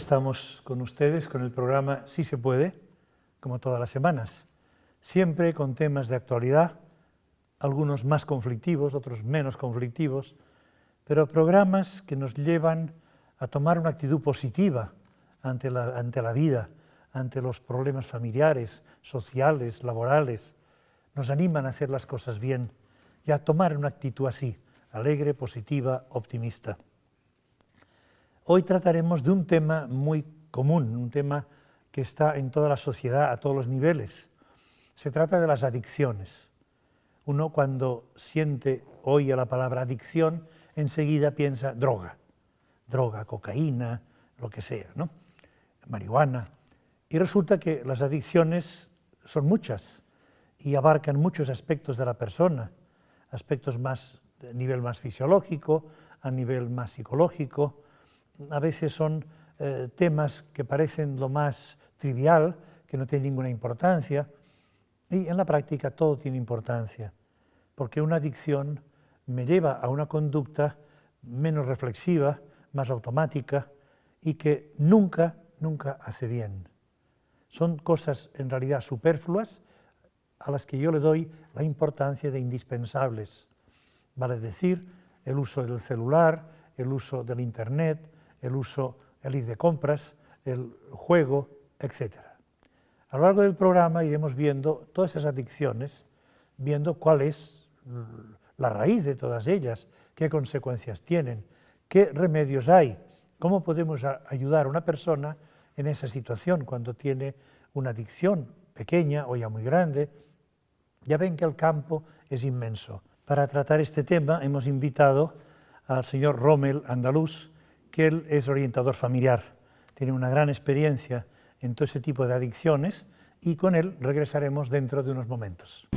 estamos con ustedes con el programa Sí se puede, como todas las semanas, siempre con temas de actualidad, algunos más conflictivos, otros menos conflictivos, pero programas que nos llevan a tomar una actitud positiva ante la vida, ante los problemas familiares, sociales, laborales, nos animan a hacer las cosas bien y a tomar una actitud así, alegre, positiva, optimista. Hoy trataremos de un tema muy común, un tema que está en toda la sociedad a todos los niveles. Se trata de las adicciones. Uno cuando oye la palabra adicción, enseguida piensa droga, cocaína, lo que sea, ¿no? Marihuana. Y resulta que las adicciones son muchas y abarcan muchos aspectos de la persona, aspectos más a nivel más fisiológico, a nivel más psicológico. A veces son temas que parecen lo más trivial, que no tienen ninguna importancia, y en la práctica todo tiene importancia, porque una adicción me lleva a una conducta menos reflexiva, más automática, y que nunca hace bien. Son cosas en realidad superfluas a las que yo le doy la importancia de indispensables. Vale decir, el uso del celular, el uso del internet, el ir de compras, el juego, etc. A lo largo del programa iremos viendo todas esas adicciones, viendo cuál es la raíz de todas ellas, qué consecuencias tienen, qué remedios hay, cómo podemos ayudar a una persona en esa situación cuando tiene una adicción pequeña o ya muy grande. Ya ven que el campo es inmenso. Para tratar este tema hemos invitado al señor Rommel Andalús, que él es orientador familiar, tiene una gran experiencia en todo ese tipo de adicciones y con él regresaremos dentro de unos momentos.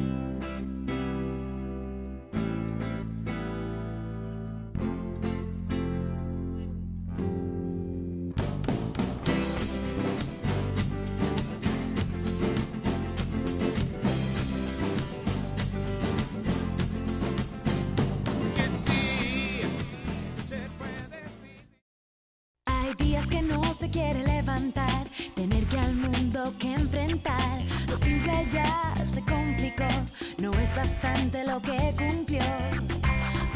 Tener que al mundo que enfrentar, lo simple ya se complicó, no es bastante lo que cumplió.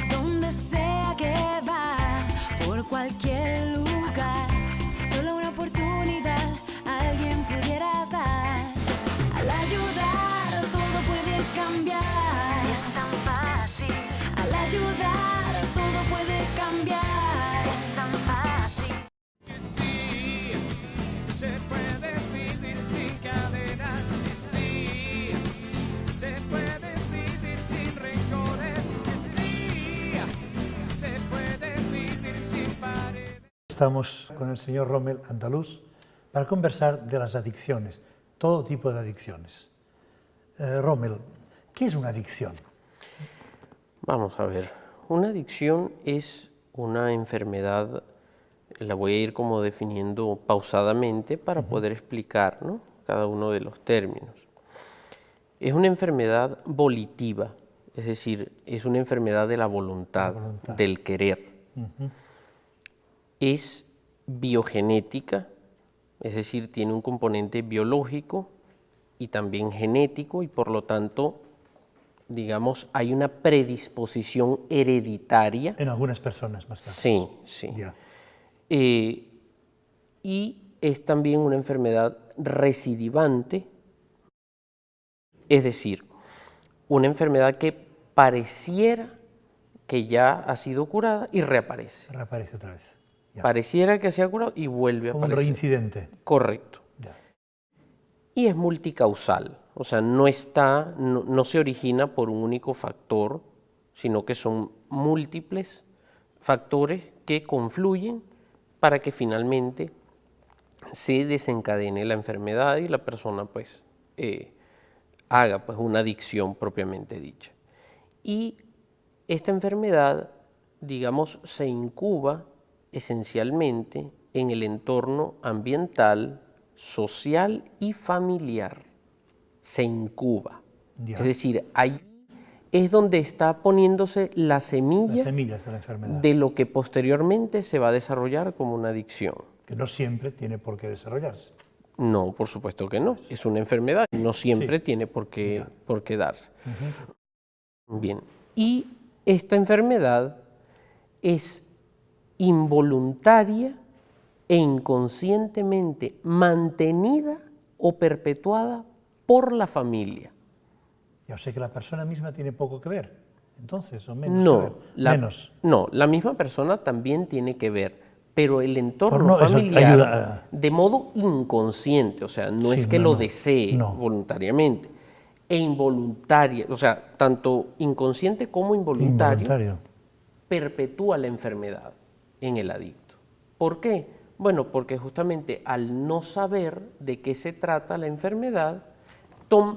Donde sea que va, por cualquier lugar, si solo una oportunidad alguien pudiera dar. Al ayudar todo puede cambiar, es tan fácil. Al ayudar todo puede cambiar, es tan fácil. Se puede vivir sin cadenas, sí, se puede vivir sin rencores, sí, se puede vivir sin paredes. Estamos con el señor Rommel Andalús para conversar de las adicciones, todo tipo de adicciones. Rommel, ¿qué es una adicción? Vamos a ver, una adicción es una enfermedad. La voy a ir como definiendo pausadamente para poder explicar, ¿no?, cada uno de los términos. Es una enfermedad volitiva, es decir, es una enfermedad de la voluntad, del querer. Es biogenética, es decir, tiene un componente biológico y también genético y por lo tanto, digamos, hay una predisposición hereditaria. En algunas personas bastante. Sí, sí. Ya. Y es también una enfermedad recidivante, es decir, una enfermedad que pareciera que ya ha sido curada y reaparece. Reaparece otra vez. Ya. Pareciera que se ha curado y vuelve a Como aparecer. un reincidente. Correcto. Ya. Y es multicausal, o sea, no se origina por un único factor, sino que son múltiples factores que confluyen para que finalmente se desencadene la enfermedad y la persona pues haga pues una adicción propiamente dicha. Y esta enfermedad, digamos, se incuba esencialmente en el entorno ambiental, social y familiar. Se incuba. Ya. Es decir, ahí es donde está poniéndose la semilla Las semillas de la enfermedad. de lo que posteriormente se va a desarrollar como una adicción. que no siempre tiene por qué desarrollarse. No, por supuesto que no. Es una enfermedad, no siempre tiene por qué darse. Bien, y esta enfermedad es involuntaria e inconscientemente mantenida o perpetuada por la familia. Ya sé que la persona misma tiene poco que ver, entonces, o menos que ver. Menos. No, la misma persona también tiene que ver, pero el entorno No, eso familiar, ayuda de modo inconsciente, o sea, no Sí, es que no, lo no, desee no. voluntariamente, e involuntaria, o sea, tanto inconsciente como involuntario, perpetúa la enfermedad en el adicto. ¿Por qué? Bueno, porque justamente al no saber de qué se trata la enfermedad,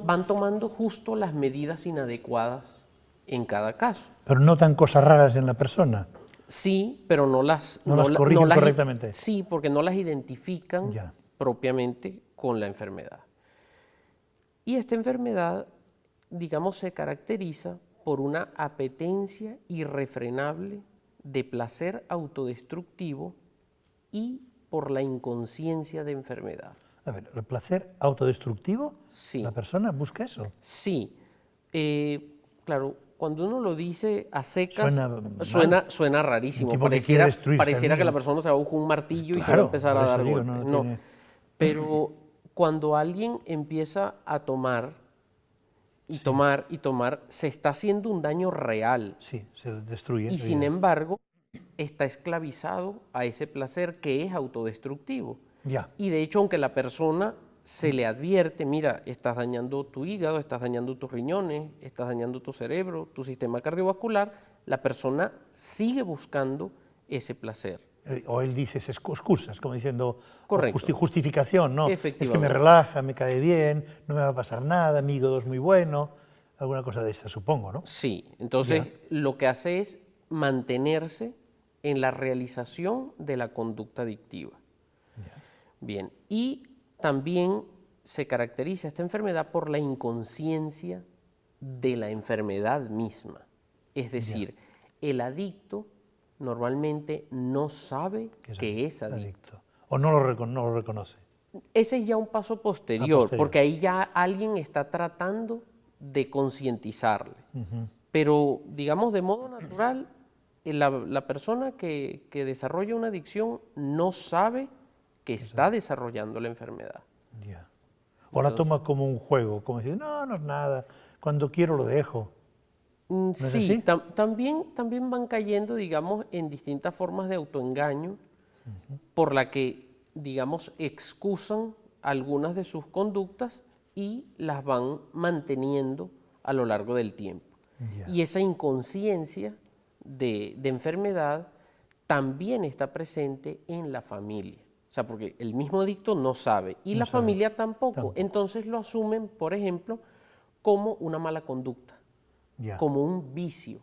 van tomando justo las medidas inadecuadas en cada caso. Pero notan cosas raras en la persona. Sí, pero no las corrigen correctamente. Sí, porque no las identifican Ya. propiamente con la enfermedad. Y esta enfermedad, digamos, se caracteriza por una apetencia irrefrenable de placer autodestructivo y por la inconsciencia de enfermedad. A ver, ¿el placer autodestructivo? Sí. ¿La persona busca eso? Sí. Claro, cuando uno lo dice a secas, suena rarísimo. Un tipo que quiere destruirse Pareciera al que la mismo. persona se va a buscar un martillo y se va a Claro, empezar por a eso dar digo, golpes. no tiene- Pero cuando alguien empieza a tomar y tomar, se está haciendo un daño real. Sí, se destruye. Y sin embargo, está esclavizado a ese placer que es autodestructivo. Ya. Y de hecho, aunque la persona se le advierte, mira, estás dañando tu hígado, estás dañando tus riñones, estás dañando tu cerebro, tu sistema cardiovascular, la persona sigue buscando ese placer. O él dice excusas, como diciendo Correcto. Justificación, ¿no? Es que me Efectivamente. relaja, me cae bien, no me va a pasar nada, mi hígado es muy bueno, alguna cosa de esta, supongo, ¿no? Sí, entonces lo que hace es mantenerse en la realización de la conducta adictiva. Bien, y también se caracteriza esta enfermedad por la inconsciencia de la enfermedad misma. Es decir, el adicto normalmente no sabe que es adicto. O no lo reconoce. Ese es ya un paso posterior, porque ahí ya alguien está tratando de concientizarle. Pero, digamos, de modo natural, la persona que desarrolla una adicción no sabe que está desarrollando la enfermedad. Ya. O la toma como un juego, como decir, no, no es nada, cuando quiero lo dejo. ¿No es Sí, así? también van cayendo, digamos, en distintas formas de autoengaño, por la que, digamos, excusan algunas de sus conductas y las van manteniendo a lo largo del tiempo. Ya. Y esa inconsciencia de enfermedad también está presente en la familia. O sea, porque el mismo adicto no sabe y la familia tampoco. Entonces lo asumen, por ejemplo, como una mala conducta, Ya. como un vicio.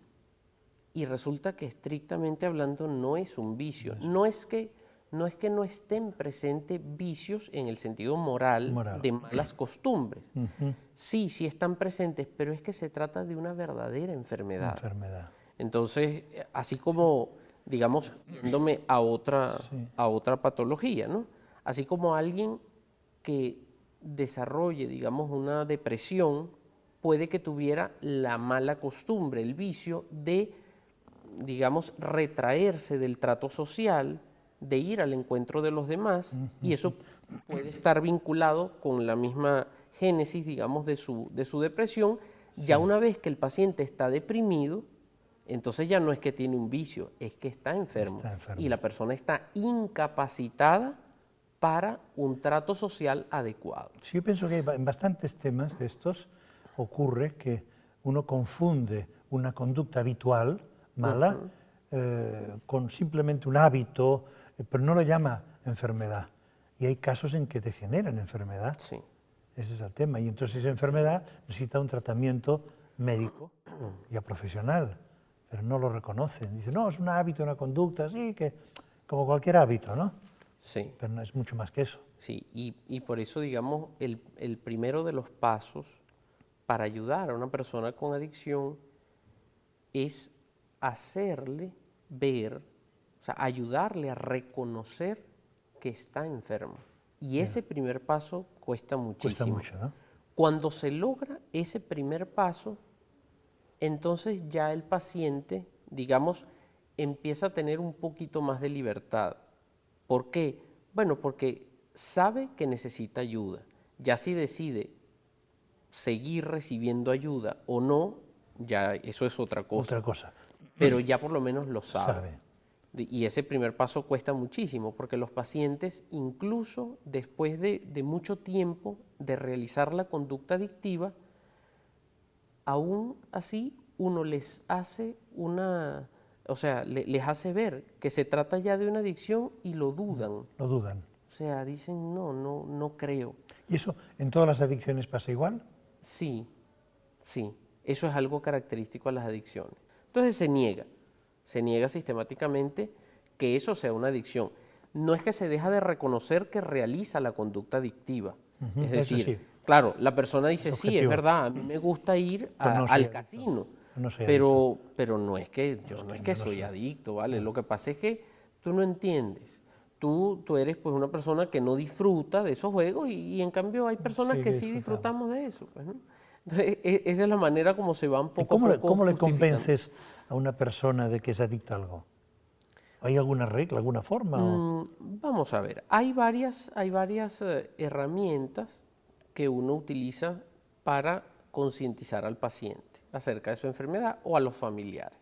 Y resulta que estrictamente hablando no es un vicio. No es que no estén presentes vicios en el sentido moral de malas costumbres. Sí están presentes, pero es que se trata de una verdadera enfermedad. Entonces, así como, digamos, yéndome a otra patología, ¿no? Así como alguien que desarrolle, digamos, una depresión, puede que tuviera la mala costumbre, el vicio de, digamos, retraerse del trato social, de ir al encuentro de los demás, y eso puede estar vinculado con la misma génesis, digamos, de su depresión. Ya una vez que el paciente está deprimido, entonces ya no es que tiene un vicio, es que está enfermo. Y la persona está incapacitada para un trato social adecuado. Sí, yo pienso que en bastantes temas de estos ocurre que uno confunde una conducta habitual, mala, con simplemente un hábito, pero no lo llama enfermedad. Y hay casos en que degeneran enfermedad. Sí. Ese es el tema. Y entonces esa enfermedad necesita un tratamiento médico y profesional, pero no lo reconocen. Dicen, no, es un hábito, una conducta, sí, que como cualquier hábito, ¿no? Sí. Pero no es mucho más que eso. Sí, y por eso, digamos, el primero de los pasos para ayudar a una persona con adicción es hacerle ver, o sea, ayudarle a reconocer que está enfermo. Y ese primer paso cuesta muchísimo. Cuesta mucho, ¿no? Cuando se logra ese primer paso, entonces ya el paciente, digamos, empieza a tener un poquito más de libertad. ¿Por qué? Bueno, porque sabe que necesita ayuda. Ya si decide seguir recibiendo ayuda o no, ya eso es otra cosa. Otra cosa. Pero ya por lo menos lo sabe. Sabe. Y ese primer paso cuesta muchísimo, porque los pacientes, incluso después de mucho tiempo de realizar la conducta adictiva, aún así uno les hace les hace ver que se trata ya de una adicción y lo dudan. Lo dudan. O sea, dicen, no creo. ¿Y eso en todas las adicciones pasa igual? Sí, eso es algo característico a las adicciones. Entonces se niega sistemáticamente que eso sea una adicción. No es que se deja de reconocer que realiza la conducta adictiva. Es eso decir, sí. claro, la persona dice, sí, es Objetivo. verdad, a mí me gusta ir Pero no soy al adicto. casino, No soy pero no es que yo no es que soy adicto, ¿vale? Lo que pasa es que tú no entiendes. Tú eres pues una persona que no disfruta de esos juegos y en cambio hay personas Sí, que que sí disfrutamos. disfrutamos de eso. Pues, ¿no? Entonces, esa es la manera como se van poco a poco ¿Cómo le justificando. convences a una persona de que es adicta a algo? ¿Hay alguna regla, alguna forma? o- Vamos a ver, hay varias herramientas que uno utiliza para concientizar al paciente acerca de su enfermedad o a los familiares.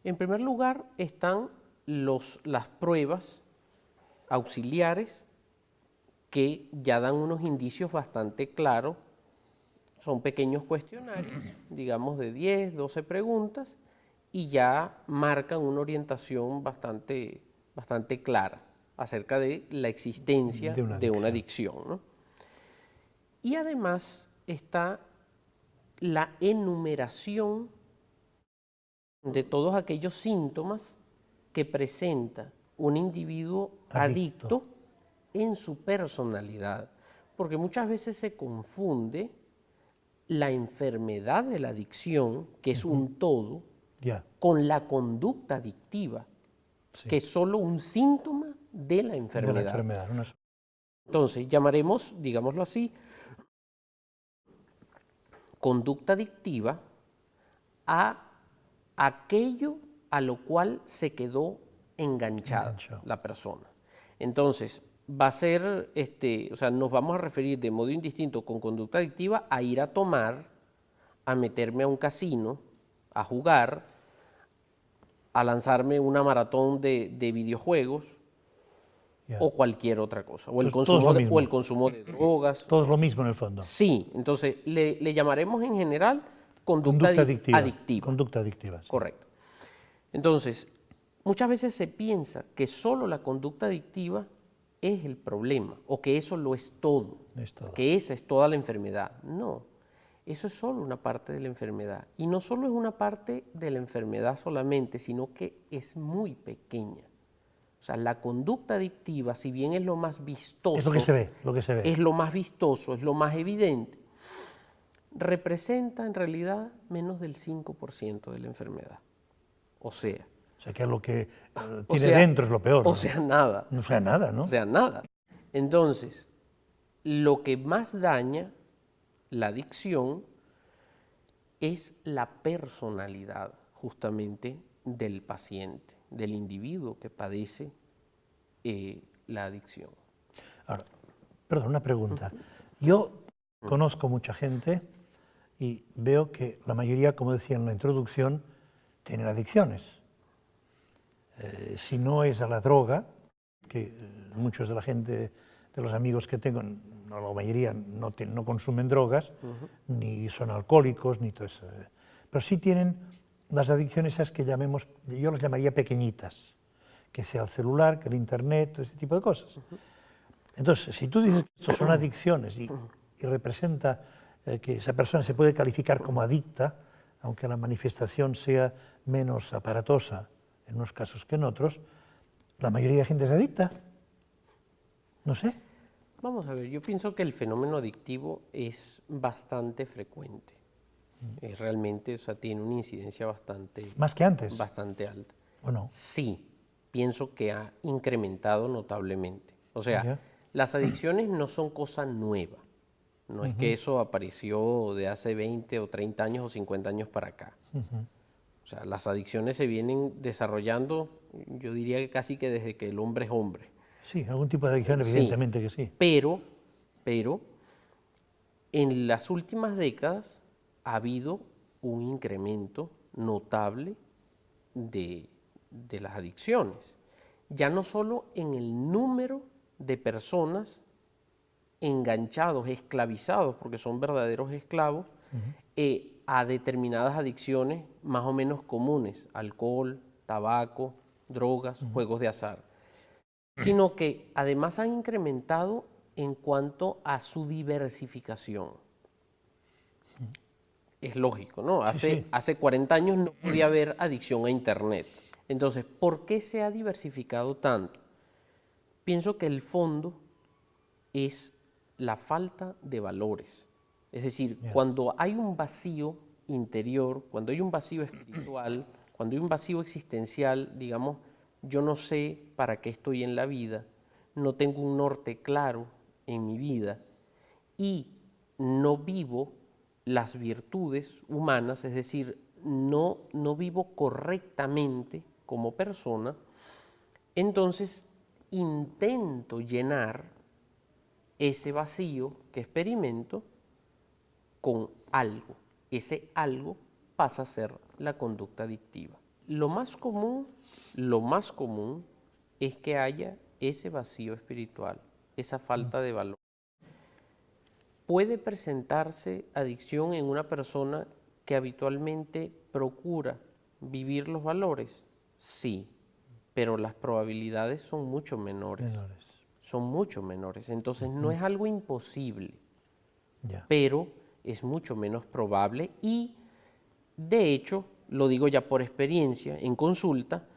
En primer lugar están las pruebas auxiliares que ya dan unos indicios bastante claros. Son pequeños cuestionarios, digamos de 10, 12 preguntas, y ya marcan una orientación bastante clara acerca de la existencia De una de una adicción, ¿no? Y además está la enumeración de todos aquellos síntomas que presenta un individuo adicto en su personalidad, porque muchas veces se confunde la enfermedad de la adicción, que es un todo, Ya, con la conducta adictiva, sí. que es solo un síntoma de la De enfermedad. la enfermedad. Entonces, llamaremos, digámoslo así, conducta adictiva a aquello a lo cual se quedó enganchada Enganchado. la persona. Entonces, va a ser, nos vamos a referir de modo indistinto con conducta adictiva a ir a tomar, a meterme a un casino, a jugar, a lanzarme una maratón de videojuegos Ya. o cualquier otra cosa, o el, Entonces, todo es consumo lo de, mismo. o el consumo de drogas. Todo es lo mismo en el fondo. Sí, entonces le llamaremos en general conducta adictiva. adictiva. Conducta adictiva. Sí. Correcto. Entonces, muchas veces se piensa que solo la conducta adictiva es el problema, o que eso lo es todo, Es todo. que esa es toda la enfermedad. No, eso es solo una parte de la enfermedad. Y no solo es una parte de la enfermedad solamente, sino que es muy pequeña. O sea, la conducta adictiva, si bien es lo más vistoso, Es lo que se ve, lo que se ve. es lo más vistoso, es lo más evidente, representa en realidad menos del 5% de la enfermedad. O sea, O sea, que lo que o tiene sea- dentro es lo peor. o ¿no? sea, nada. No sea nada, ¿no? O sea, nada. Entonces, lo que más daña la adicción es la personalidad justamente del paciente, del individuo que padece la adicción. Ahora, perdón, una pregunta. Yo conozco mucha gente y veo que la mayoría, como decía en la introducción, tienen adicciones. Si no es a la droga, que muchos de la gente, de los amigos que tengo, no, la mayoría no consumen drogas, ni son alcohólicos, ni todo eso. Pero sí tienen las adicciones esas que llamemos, yo las llamaría pequeñitas, que sea el celular, que el internet, todo ese tipo de cosas. Entonces, si tú dices que esto son adicciones y representa que esa persona se puede calificar como adicta, aunque la manifestación sea menos aparatosa en unos casos que en otros, la mayoría de gente es adicta. No sé. Vamos a ver, yo pienso que el fenómeno adictivo es bastante frecuente. Es realmente, o sea, tiene una incidencia bastante Más que antes. alta. ¿O no? Sí, pienso que ha incrementado notablemente. O sea, Ya. las adicciones no son cosa nueva. No es que eso apareció de hace 20 o 30 años o 50 años para acá. O sea, las adicciones se vienen desarrollando, yo diría que casi que desde que el hombre es hombre. Sí, algún tipo de adicción, Sí. evidentemente que sí. Pero, en las últimas décadas ha habido un incremento notable de las adicciones. Ya no solo en el número de personas enganchados, esclavizados, porque son verdaderos esclavos, a determinadas adicciones más o menos comunes, alcohol, tabaco, drogas, juegos de azar, sino que además han incrementado en cuanto a su diversificación. Es lógico, ¿no? Sí. Hace 40 años no podía haber adicción a Internet. Entonces, ¿por qué se ha diversificado tanto? Pienso que el fondo es la falta de valores. Es decir, cuando hay un vacío interior, cuando hay un vacío espiritual, cuando hay un vacío existencial, digamos, yo no sé para qué estoy en la vida, no tengo un norte claro en mi vida y no vivo las virtudes humanas, es decir, no vivo correctamente como persona, entonces intento llenar ese vacío que experimento con algo. Ese algo pasa a ser la conducta adictiva. Lo más común es que haya ese vacío espiritual, esa falta de valor. ¿Puede presentarse adicción en una persona que habitualmente procura vivir los valores? Sí, pero las probabilidades son mucho menores. Son mucho menores. Entonces no es algo imposible, pero es mucho menos probable y, de hecho, lo digo ya por experiencia, en consulta,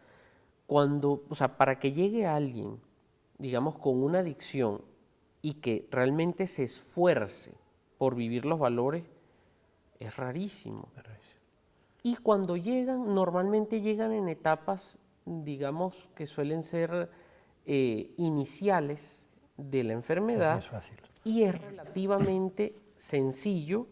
para que llegue alguien, digamos, con una adicción y que realmente se esfuerce por vivir los valores, es rarísimo. Y cuando llegan, normalmente llegan en etapas, digamos, que suelen ser iniciales de la enfermedad, Es fácil. y es relativamente sencillo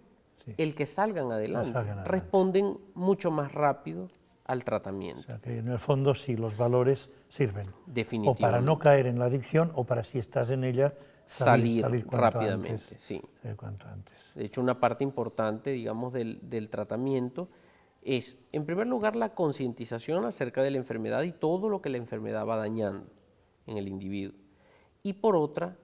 el que salgan adelante. Responden mucho más rápido al tratamiento. O sea, que en el fondo sí los valores sirven. Definitivamente. O para no caer en la adicción o para, si estás en ella, salir cuanto rápidamente. Antes, sí. Cuanto antes. De hecho, una parte importante, digamos, del tratamiento es, en primer lugar, la concientización acerca de la enfermedad y todo lo que la enfermedad va dañando en el individuo. Y por otra,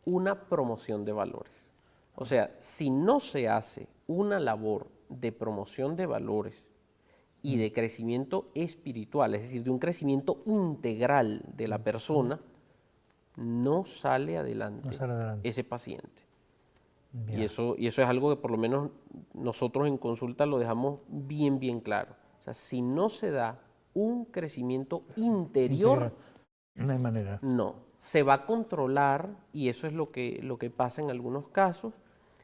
una promoción de valores. O sea, si no se hace una labor de promoción de valores y de crecimiento espiritual, es decir, de un crecimiento integral de la persona, no sale adelante ese paciente. Y eso es algo que por lo menos nosotros en consulta lo dejamos bien, bien claro. O sea, si no se da un crecimiento interior, no hay manera. No, se va a controlar, y eso es lo que pasa en algunos casos,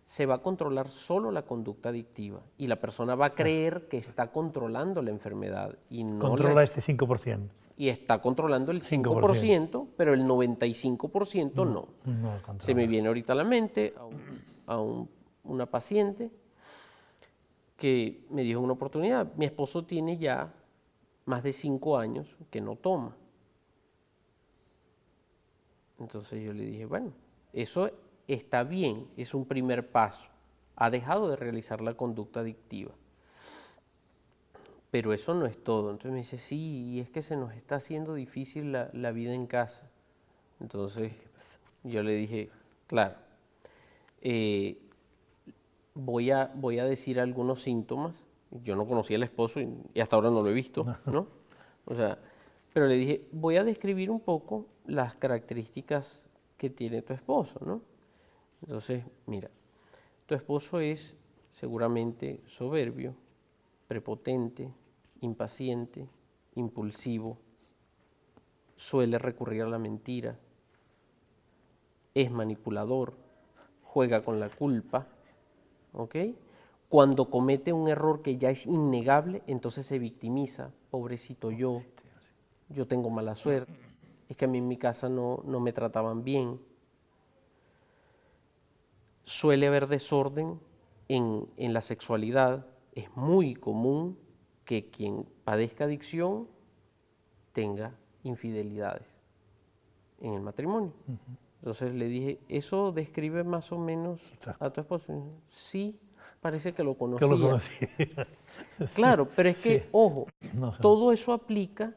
se va a controlar solo la conducta adictiva y la persona va a creer que está controlando la enfermedad. Y no controla este 5%. Y está controlando el 5%, pero el 95% no. Se me viene ahorita a la mente una paciente que me dijo en una oportunidad, mi esposo tiene ya más de 5 años que no toma. Entonces yo le dije, bueno, eso está bien, es un primer paso. Ha dejado de realizar la conducta adictiva. Pero eso no es todo. Entonces me dice, sí, y es que se nos está haciendo difícil la vida en casa. Entonces yo le dije, claro, voy a decir algunos síntomas. Yo no conocía al esposo y hasta ahora no lo he visto, ¿no? O sea, pero le dije, voy a describir un poco las características que tiene tu esposo, ¿no? Entonces, mira, tu esposo es seguramente soberbio, prepotente, impaciente, impulsivo, suele recurrir a la mentira, es manipulador, juega con la culpa, ¿ok? Cuando comete un error que ya es innegable, entonces se victimiza, pobrecito yo, yo tengo mala suerte, es que a mí en mi casa no me trataban bien. Suele haber desorden en la sexualidad. Es muy común que quien padezca adicción tenga infidelidades en el matrimonio. Entonces le dije, ¿eso describe más o menos Exacto. a tu esposo? Sí, parece que lo Que conocía. lo conocí. Claro, pero es que, Sí. ojo, No, todo eso aplica,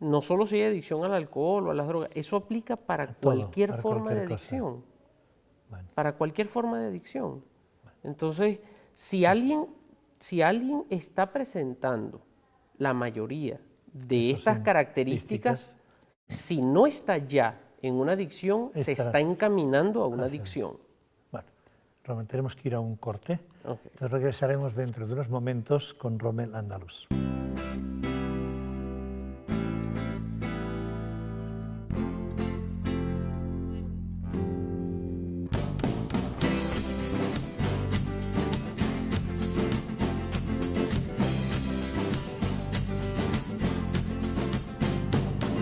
no solo si hay adicción al alcohol o a las drogas, eso aplica para todo, cualquier para forma de cualquier cosa. adicción. Bueno. Para cualquier forma de adicción. Entonces, si alguien está presentando la mayoría de Esas estas características, si no está ya en una adicción, se Estará. está encaminando a una Así es. adicción. Bueno, Rommel, tenemos que ir a un corte. Ok. Entonces regresaremos dentro de unos momentos con Rommel Andaluz.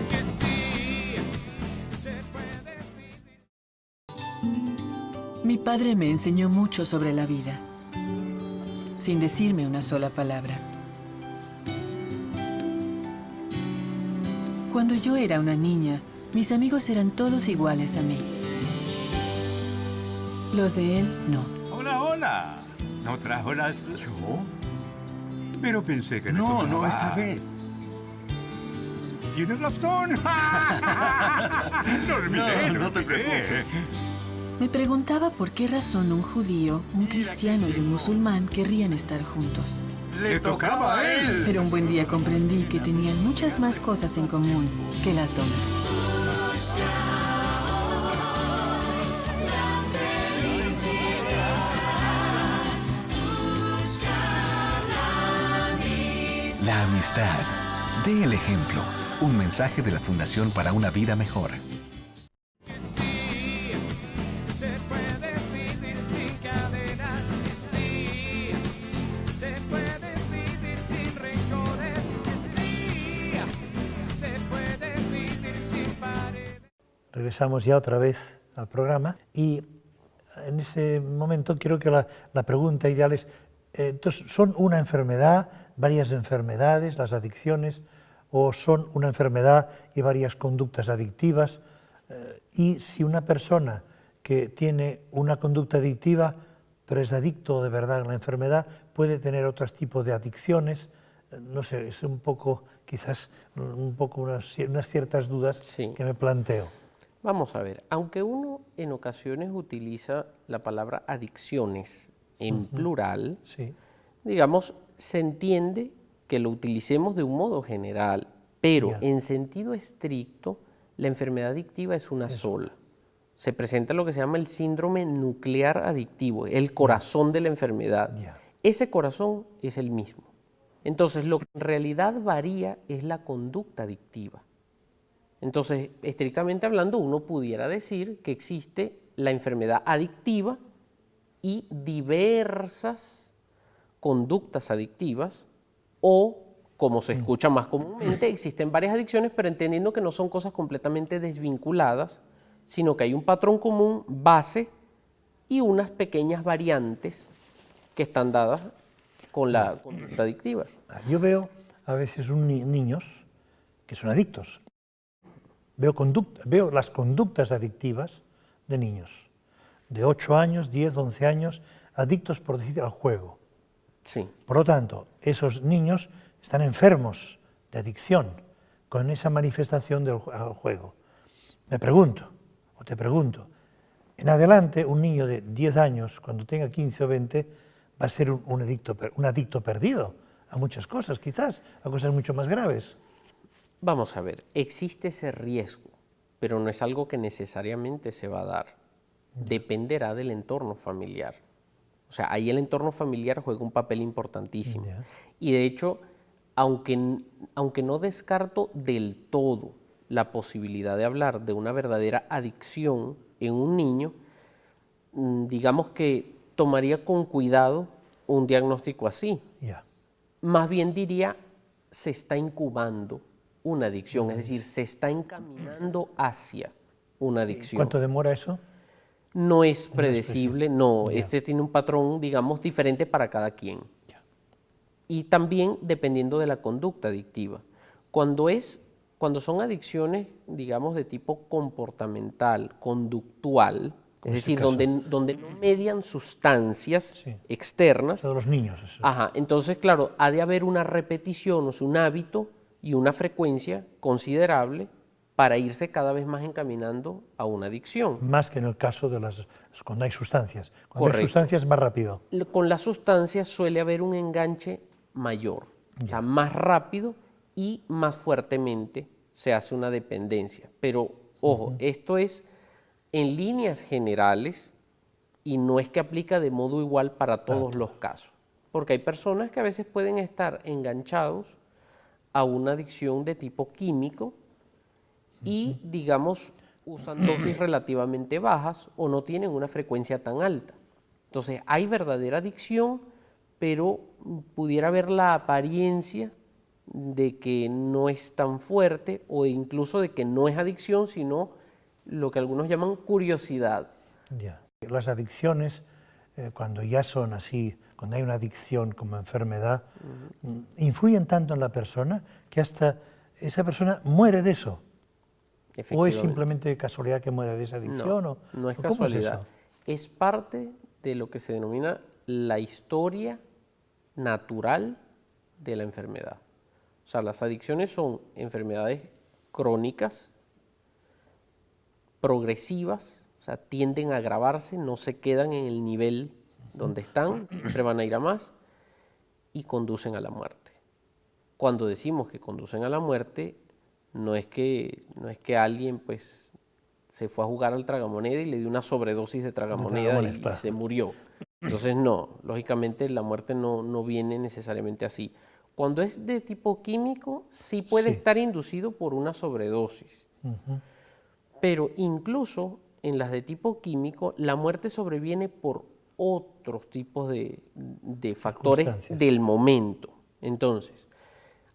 Que sí se puede vivir. Mi padre me enseñó mucho sobre la vida, sin decirme una sola palabra. Cuando yo era una niña, mis amigos eran todos iguales a mí. Los de él, no. Hola, hola. ¿No trajo las...? ¿Yo? Pero pensé que No, le no, tocaba. esta vez. Tienes razón. Lo olvidé, No, lo no te olvidé. preocupes. Me preguntaba por qué razón un judío, un cristiano y un musulmán querrían estar juntos. Le tocaba a él. Pero un buen día comprendí que tenían muchas más cosas en común que las donas. La amistad. Dé el ejemplo. Un mensaje de la Fundación para una Vida Mejor. Que sí se puede vivir sin cadenas. Que sí se puede vivir sin rencores. Que sí se puede vivir sin paredes. Regresamos ya otra vez al programa y en ese momento creo que la pregunta ideal es, entonces, ¿son una enfermedad, varias enfermedades, las adicciones, o son una enfermedad y varias conductas adictivas? Y si una persona que tiene una conducta adictiva, pero es adicto de verdad a la enfermedad, puede tener otros tipos de adicciones. No sé, es un poco, quizás, unas ciertas dudas Sí. que me planteo. Vamos a ver, aunque uno en ocasiones utiliza la palabra adicciones en plural, Sí, digamos, se entiende que lo utilicemos de un modo general, pero Ya. en sentido estricto, la enfermedad adictiva es una sola. Se presenta lo que se llama el síndrome nuclear adictivo, el corazón de la enfermedad. Ya. Ese corazón es el mismo. Entonces, lo que en realidad varía es la conducta adictiva. Entonces, estrictamente hablando, uno pudiera decir que existe la enfermedad adictiva y diversas conductas adictivas, o, como se escucha más comúnmente, existen varias adicciones, pero entendiendo que no son cosas completamente desvinculadas, sino que hay un patrón común, base, y unas pequeñas variantes que están dadas con la conducta adictiva. Yo veo a veces niños que son adictos. Veo las conductas adictivas de niños de 8 años, 10, 11 años, adictos, por decir, al juego. Sí. Por lo tanto, esos niños están enfermos de adicción con esa manifestación al juego. Me pregunto, o te pregunto, en adelante un niño de 10 años, cuando tenga 15 o 20, va a ser un adicto perdido a muchas cosas, quizás, a cosas mucho más graves. Vamos a ver, existe ese riesgo, pero no es algo que necesariamente se va a dar. Dependerá del entorno familiar. O sea, ahí el entorno familiar juega un papel importantísimo. Ya. Y de hecho, aunque no descarto del todo la posibilidad de hablar de una verdadera adicción en un niño, digamos que tomaría con cuidado un diagnóstico así. Ya. Más bien diría, se está incubando una adicción, es decir, se está encaminando hacia una adicción. ¿Cuánto demora eso? No es predecible, no, Ya. este tiene un patrón, digamos, diferente para cada quien. Y también dependiendo de la conducta adictiva. Cuando son adicciones, digamos, de tipo comportamental, conductual, es decir, caso. donde no median sustancias Sí. externas, Todos los niños. Eso. ajá, entonces, claro, ha de haber una repetición, o sea, un hábito y una frecuencia considerable para irse cada vez más encaminando a una adicción. Más que en el caso de cuando hay sustancias. Cuando Correcto. hay sustancias, más rápido. Con las sustancias suele haber un enganche mayor, o sea, más rápido y más fuertemente se hace una dependencia. Pero, ojo, esto es en líneas generales y no es que aplica de modo igual para todos los casos, porque hay personas que a veces pueden estar enganchados a una adicción de tipo químico y, digamos, usan dosis relativamente bajas o no tienen una frecuencia tan alta. Entonces, hay verdadera adicción, pero pudiera haber la apariencia de que no es tan fuerte o incluso de que no es adicción, sino lo que algunos llaman curiosidad. Ya. Las adicciones, cuando ya son así, cuando hay una adicción como enfermedad, influyen tanto en la persona que hasta esa persona muere de eso. ¿O es Efectivamente. simplemente casualidad que muera de esa adicción? No, no es ¿Cómo casualidad. eso? Es parte de lo que se denomina la historia natural de la enfermedad. O sea, las adicciones son enfermedades crónicas, progresivas, o sea, tienden a agravarse, no se quedan en el nivel donde están, siempre van a ir a más y conducen a la muerte. Cuando decimos que conducen a la muerte, no es que alguien pues se fue a jugar al tragamoneda y le dio una sobredosis de tragamoneda y claro. se murió. Entonces no, lógicamente la muerte no viene necesariamente así. Cuando es de tipo químico, sí puede estar inducido por una sobredosis. Pero incluso en las de tipo químico, la muerte sobreviene por otros tipos de factores Circunstancias. del momento. Entonces,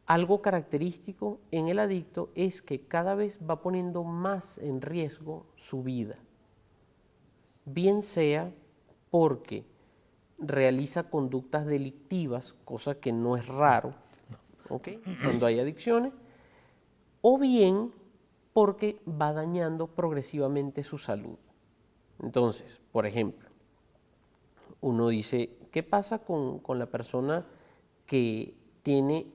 algo característico en el adicto es que cada vez va poniendo más en riesgo su vida. Bien sea porque realiza conductas delictivas, cosa que no es raro, ¿ok?, cuando hay adicciones, o bien porque va dañando progresivamente su salud. Entonces, por ejemplo, uno dice, ¿qué pasa con la persona que tiene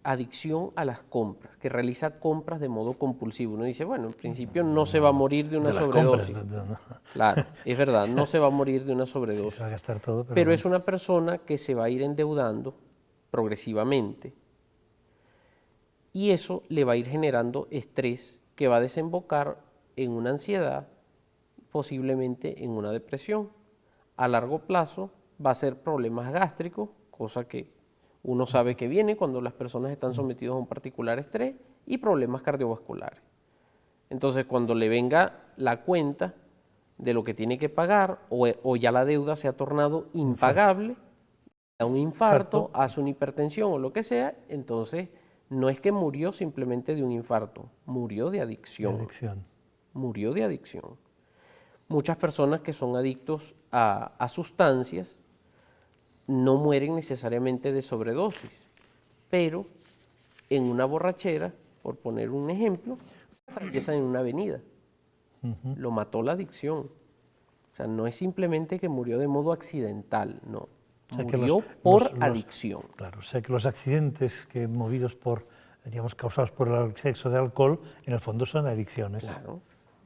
adicción a las compras, que realiza compras de modo compulsivo? Uno dice, bueno, en principio no se va a morir de una De las sobredosis. compras, no. Claro, es verdad, no se va a morir de una sobredosis. Se va a gastar todo. Pero es una persona que se va a ir endeudando progresivamente y eso le va a ir generando estrés que va a desembocar en una ansiedad, posiblemente en una depresión. A largo plazo va a ser problemas gástricos, cosa que uno sabe que viene cuando las personas están sometidas a un particular estrés, y problemas cardiovasculares. Entonces, cuando le venga la cuenta de lo que tiene que pagar o ya la deuda se ha tornado impagable, da un infarto, hace una hipertensión o lo que sea, entonces no es que murió simplemente de un infarto, murió de adicción. Murió de adicción. Muchas personas que son adictos a sustancias no mueren necesariamente de sobredosis, pero en una borrachera, por poner un ejemplo, se atraviesan en una avenida. Lo mató la adicción. O sea, no es simplemente que murió de modo accidental, no. O sea, murió por adicción. Claro, o sea que los accidentes que movidos por, digamos, causados por el exceso de alcohol, en el fondo son adicciones. Claro.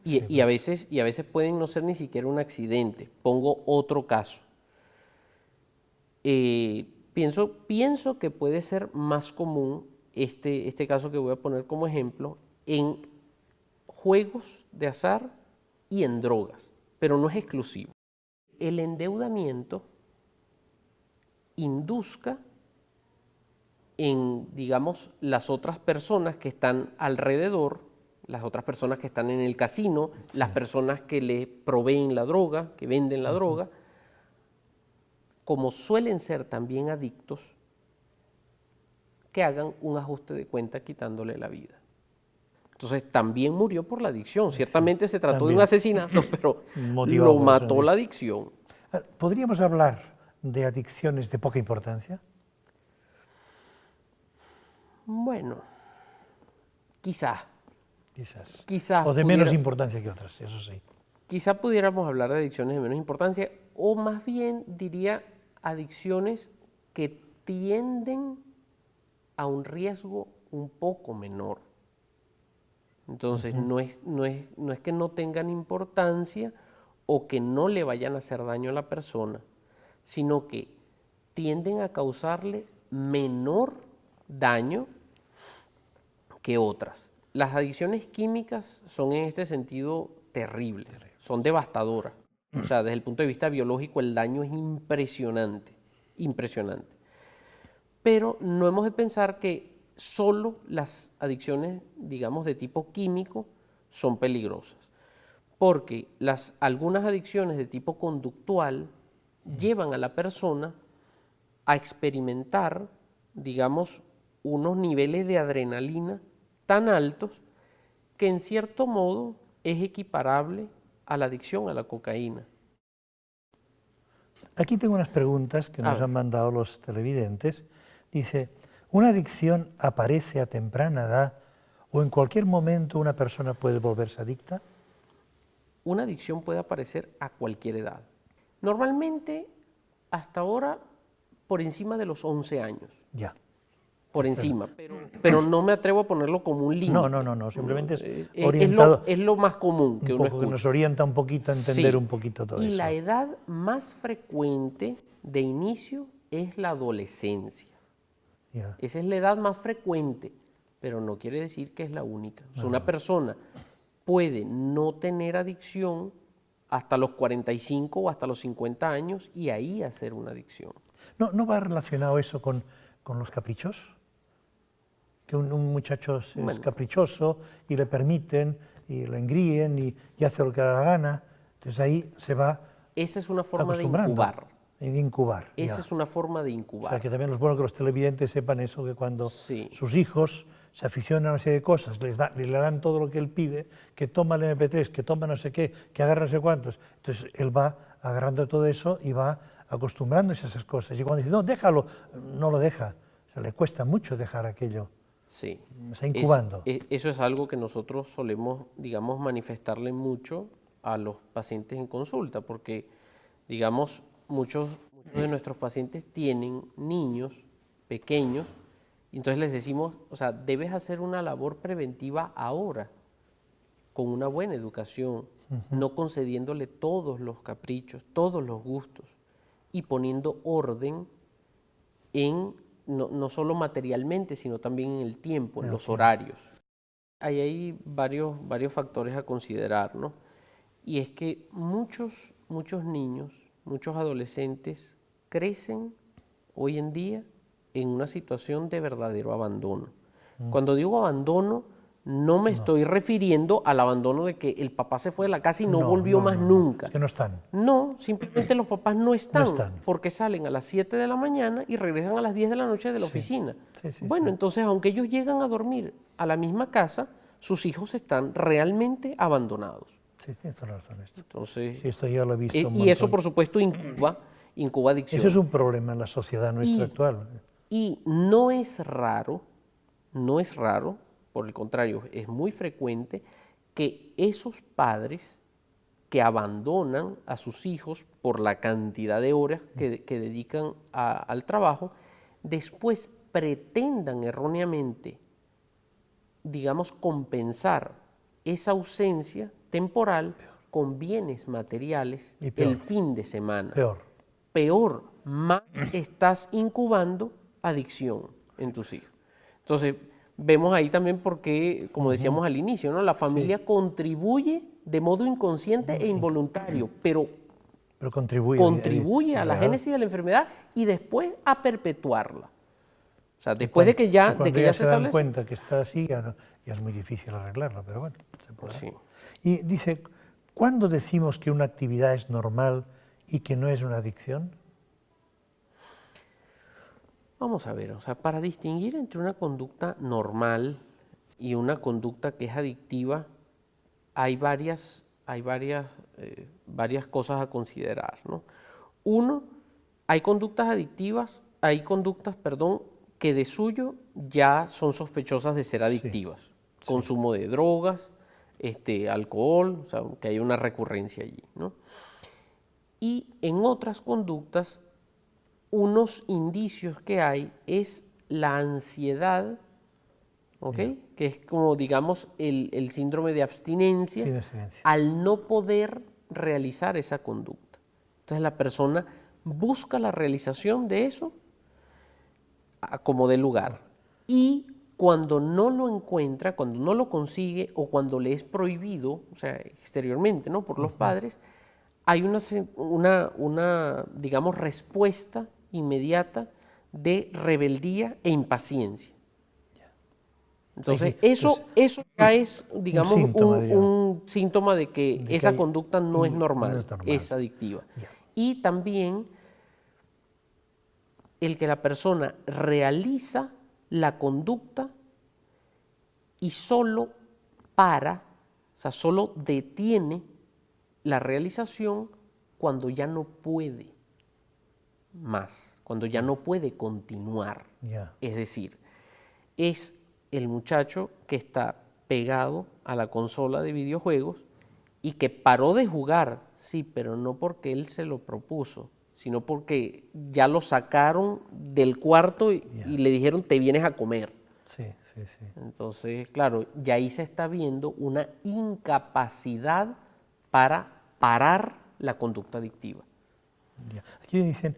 Y a veces pueden no ser ni siquiera un accidente. Pongo otro caso. Pienso que puede ser más común este caso que voy a poner como ejemplo en juegos de azar y en drogas, pero no es exclusivo. El endeudamiento induzca en, digamos, las otras personas que están alrededor, las otras personas que están en el casino, las personas que le proveen la droga, que venden la droga, como suelen ser también adictos, que hagan un ajuste de cuenta quitándole la vida. Entonces también murió por la adicción. Ciertamente se trató de un también. asesinato, pero Motivado lo por mató eso. la adicción. ¿Podríamos hablar de adicciones de poca importancia? Bueno, quizás. Quizás. O de menos pudiera- importancia que otras, eso sí. Quizá pudiéramos hablar de adicciones de menos importancia, o más bien diría adicciones que tienden a un riesgo un poco menor. Entonces, no es que no tengan importancia o que no le vayan a hacer daño a la persona, sino que tienden a causarle menor daño que otras. Las adicciones químicas son en este sentido terribles, son devastadoras. O sea, desde el punto de vista biológico el daño es impresionante, impresionante. Pero no hemos de pensar que solo las adicciones, digamos, de tipo químico son peligrosas, porque algunas adicciones de tipo conductual llevan a la persona a experimentar, digamos, unos niveles de adrenalina tan altos que en cierto modo es equiparable a la adicción a la cocaína. Aquí tengo unas preguntas que nos ver. han mandado los televidentes. Dice, ¿una adicción aparece a temprana edad o en cualquier momento una persona puede volverse adicta? Una adicción puede aparecer a cualquier edad. Normalmente, hasta ahora, por encima de los 11 años. Ya. Por encima, pero no me atrevo a ponerlo como un límite. No, simplemente es Es orientado es lo más común que un uno poco, que escucha. nos orienta un poquito a entender Sí. un poquito todo y eso. la edad más frecuente de inicio es la adolescencia. Ya. Esa es la edad más frecuente, pero no quiere decir que es la única. O sea, una persona puede no tener adicción hasta los 45 o hasta los 50 años y ahí hacer una adicción. ¿No va relacionado eso con los caprichos? Que un muchacho es Bueno. caprichoso y le permiten y lo engríen y hace lo que le da la gana. Entonces ahí se va Esa es una forma de acostumbrando. incubar. De incubar. Esa ya. es una forma de O incubar. sea, que también es bueno que los televidentes sepan eso, que cuando Sí. sus hijos se aficionan a una serie de cosas, le dan todo lo que él pide, que toma el MP3, que toma no sé qué, que agarra no sé cuántos. Entonces él va agarrando todo eso y va acostumbrándose a esas cosas. Y cuando dice, no, déjalo, no lo deja. O sea, le cuesta mucho dejar aquello. Sí. Está incubando. Eso es algo que nosotros solemos, digamos, manifestarle mucho a los pacientes en consulta, porque, digamos, muchos de nuestros pacientes tienen niños pequeños, y entonces les decimos, o sea, debes hacer una labor preventiva ahora, con una buena educación, no concediéndole todos los caprichos, todos los gustos, y poniendo orden en, no solo materialmente, sino también en el tiempo, en los horarios. Ahí hay varios factores a considerar, ¿no? Y es que muchos niños, muchos adolescentes crecen hoy en día en una situación de verdadero abandono. Cuando digo abandono, no me estoy refiriendo al abandono de que el papá se fue de la casa y no volvió más nunca. Es que no están. No, simplemente los papás no están, están. porque salen a las 7 de la mañana y regresan a las 10 de la noche de la oficina. Sí, Bueno, sí. entonces, aunque ellos llegan a dormir a la misma casa, sus hijos están realmente abandonados. Sí, tienes toda la razón. Esto. Entonces, Sí, esto yo lo he visto un y eso, montón. por supuesto, incuba adicción. Ese es un problema en la sociedad nuestra actual. Y no es raro, por el contrario, es muy frecuente que esos padres que abandonan a sus hijos por la cantidad de horas que dedican al trabajo, después pretendan erróneamente, digamos, compensar esa ausencia temporal con bienes materiales Y peor. el fin de semana. Peor. Más estás incubando adicción en tus hijos. Entonces, vemos ahí también por qué, como decíamos al inicio, ¿no? La familia contribuye de modo inconsciente e involuntario, pero contribuye a la real. génesis de la enfermedad y después a perpetuarla. O sea, después de que ya, cuando ya se dan establece. cuenta que está así, ya es muy difícil arreglarlo, pero bueno, se podrá. Sí. Y dice, ¿cuándo decimos que una actividad es normal y que no es una adicción? Vamos a ver, o sea, para distinguir entre una conducta normal y una conducta que es adictiva, hay varias cosas a considerar, ¿no? Uno, hay conductas adictivas, que de suyo ya son sospechosas de ser adictivas. Consumo de drogas, alcohol, o sea, que hay una recurrencia allí, ¿no? Y en otras conductas, unos indicios que hay es la ansiedad, ¿ok? Que es como, digamos, el síndrome de abstinencia, al no poder realizar esa conducta. Entonces la persona busca la realización de eso como de lugar. Y cuando no lo encuentra, cuando no lo consigue o cuando le es prohibido, o sea, exteriormente, ¿no? Por los padres, hay una, digamos, respuesta inmediata de rebeldía e impaciencia. Entonces, eso ya es, digamos, un síntoma de que esa conducta no es normal, es adictiva. Y también el que la persona realiza la conducta y solo solo detiene la realización cuando ya no puede más, cuando ya no puede continuar. Es decir, es el muchacho que está pegado a la consola de videojuegos y que paró de jugar, sí, pero no porque él se lo propuso, sino porque ya lo sacaron del cuarto y le dijeron, te vienes a comer. Entonces, claro, ya ahí se está viendo una incapacidad para parar la conducta adictiva. Aquí dicen,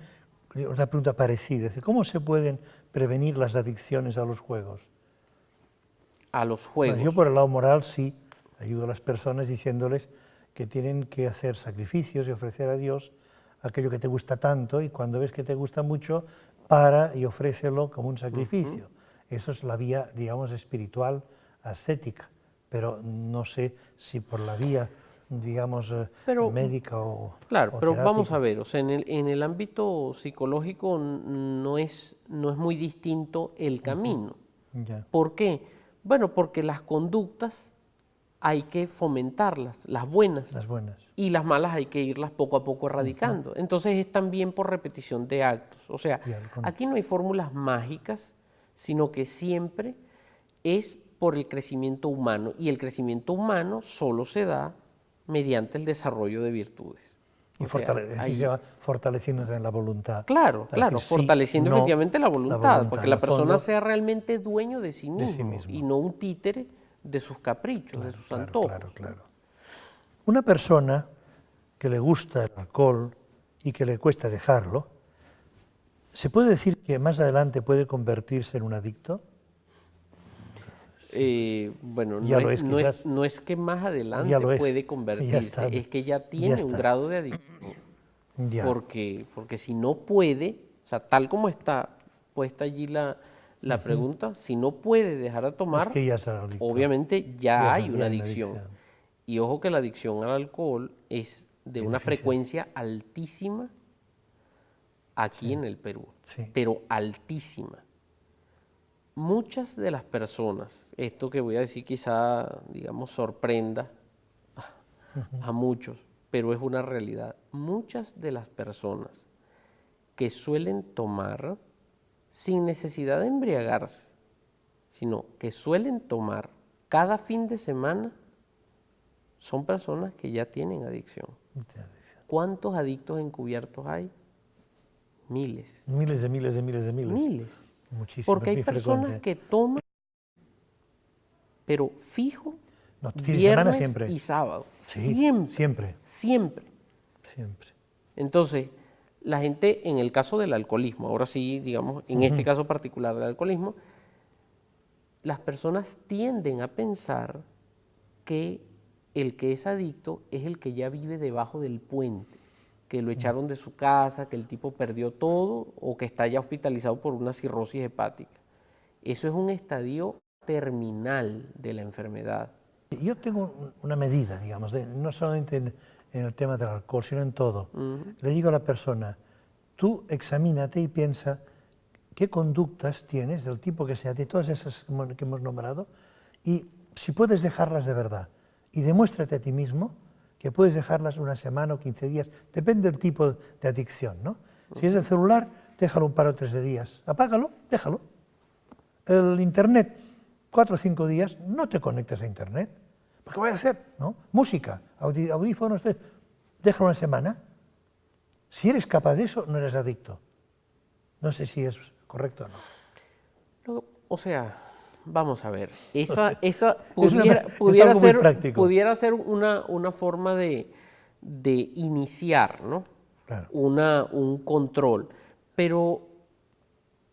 una pregunta parecida, ¿cómo se pueden prevenir las adicciones a los juegos? A los juegos. Bueno, yo por el lado moral sí ayudo a las personas diciéndoles que tienen que hacer sacrificios y ofrecer a Dios aquello que te gusta tanto, y cuando ves que te gusta mucho, para y ofrécelo como un sacrificio. Eso es la vía, digamos, espiritual, ascética, pero no sé si por la vía, digamos, médica o claro, o pero terápica. vamos a ver, o sea, en el ámbito psicológico no es muy distinto el camino. ¿Por qué? Bueno, porque las conductas hay que fomentarlas, las buenas, y las malas hay que irlas poco a poco erradicando. Entonces es también por repetición de actos. O sea, aquí no hay fórmulas mágicas, sino que siempre es por el crecimiento humano, y el crecimiento humano solo se da mediante el desarrollo de virtudes. Y fortaleciendo también la voluntad. Claro, claro, fortaleciendo efectivamente la voluntad, porque la persona fondo, sea realmente dueño de sí mismo, y no un títere de sus caprichos, de sus antojos. Claro. Una persona que le gusta el alcohol y que le cuesta dejarlo, ¿se puede decir que más adelante puede convertirse en un adicto? Bueno, ya no es que más adelante puede convertirse, es que ya tiene un grado de adicción. Porque si no puede, o sea, tal como está puesta allí la pregunta, si no puede dejar de tomar, es que ya obviamente ya hay una adicción. Y ojo que la adicción al alcohol es de una frecuencia altísima aquí en el Perú, pero altísima. Muchas de las personas, esto que voy a decir quizá, digamos, sorprenda a muchos, pero es una realidad. Muchas de las personas que suelen tomar sin necesidad de embriagarse, sino que suelen tomar cada fin de semana, son personas que ya tienen adicción. ¿Cuántos adictos encubiertos hay? Miles. Miles. Muchísimo. Porque hay personas que toman, pero fijo, fin de viernes semana siempre. Y sábado. Siempre. Entonces, la gente, en el caso del alcoholismo, ahora sí, digamos, en este caso particular del alcoholismo, las personas tienden a pensar que el que es adicto es el que ya vive debajo del puente, que lo echaron de su casa, que el tipo perdió todo o que está ya hospitalizado por una cirrosis hepática. Eso es un estadio terminal de la enfermedad. Yo tengo una medida, digamos, no solamente en el tema del alcohol, sino en todo. Le digo a la persona, tú examínate y piensa qué conductas tienes, del tipo que sea, de todas esas que hemos nombrado, Y si puedes dejarlas de verdad, y demuéstrate a ti mismo que puedes dejarlas una semana o 15 días, depende del tipo de adicción, ¿no? Si es el celular, déjalo un par o 3 de días, apágalo, déjalo. El internet, 4 o 5 días, no te conectes a internet, porque voy a hacer, ¿no? Música, audífonos, déjalo una semana. Si eres capaz de eso, no eres adicto. No sé si es correcto o no. O sea, vamos a ver, esa algo muy práctico. pudiera ser una forma de iniciar, ¿no? Claro. Un control, pero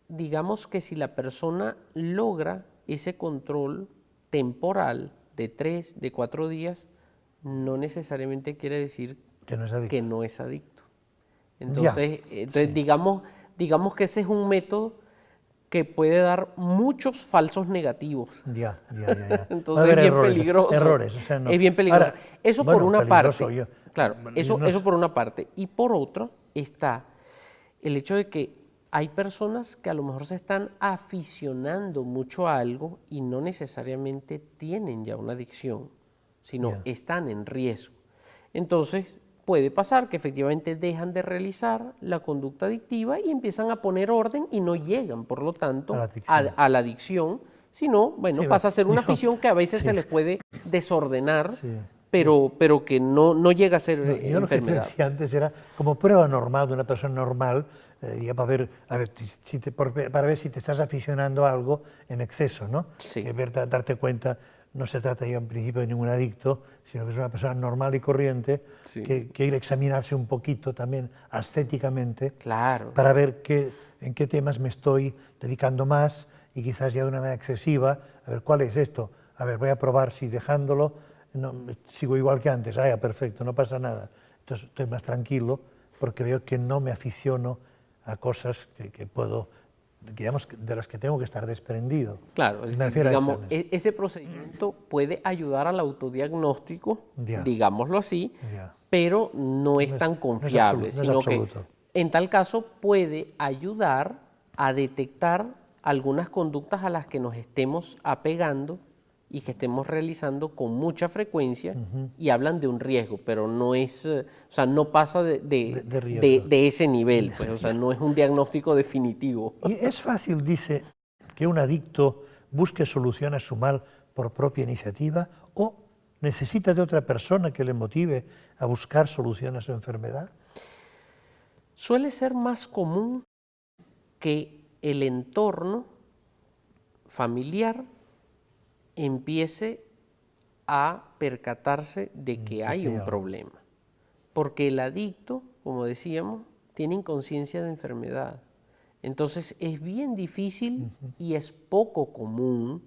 digamos que si la persona logra ese control temporal de 3, de 4 días, no necesariamente quiere decir Que no es adicto. que no es adicto. Entonces, sí. digamos que ese es un método que puede dar muchos falsos negativos. Ya. Entonces Va a haber es bien errores, peligroso. Errores, o sea, no. Es bien peligroso. Ahora, Eso bueno, por una peligroso, parte. yo- Claro, bueno, eso no sé. por una parte. Y por otra está el hecho de que hay personas que a lo mejor se están aficionando mucho a algo y no necesariamente tienen ya una adicción, sino Ya. están en riesgo. Entonces, puede pasar que efectivamente dejan de realizar la conducta adictiva y empiezan a poner orden y no llegan, por lo tanto, A la adicción. a la adicción, sino, bueno, Sí, pasa a ser una digamos, afición que a veces sí. se les puede desordenar, Sí. pero que no llega a ser No, yo lo que te enfermedad. decía antes era como prueba normal de una persona normal, ya para ver, para ver si te estás aficionando a algo en exceso, ¿no? Sí. Que darte cuenta, no se trata ya en principio de ningún adicto, sino que es una persona normal y corriente, Sí. que quiere examinarse un poquito también estéticamente, Claro. para ver en qué temas me estoy dedicando más y quizás ya de una manera excesiva, a ver cuál es esto, a ver, voy a probar si dejándolo no, sigo igual que antes, ya perfecto, no pasa nada. Entonces estoy más tranquilo porque veo que no me aficiono a cosas que puedo, digamos, de las que tengo que estar desprendido. Claro, es Me decir, refiero a digamos, eso, ¿no? ese procedimiento puede ayudar al autodiagnóstico, Ya. digámoslo así, Ya. pero no es No es- tan no es confiable, absoluto, no es sino que absoluto. en tal caso puede ayudar a detectar algunas conductas a las que nos estemos apegando y que estemos realizando con mucha frecuencia y hablan de un riesgo, pero no es, o sea, no pasa De riesgo. de ese nivel, pues, o sea, no es un diagnóstico definitivo. Y es fácil, dice, que un adicto busque solución a su mal por propia iniciativa o necesita de otra persona que le motive a buscar solución a su enfermedad. Suele ser más común que el entorno familiar empiece a percatarse de que hay un claro. problema. Porque el adicto, como decíamos, tiene inconsciencia de enfermedad. Entonces es bien difícil y es poco común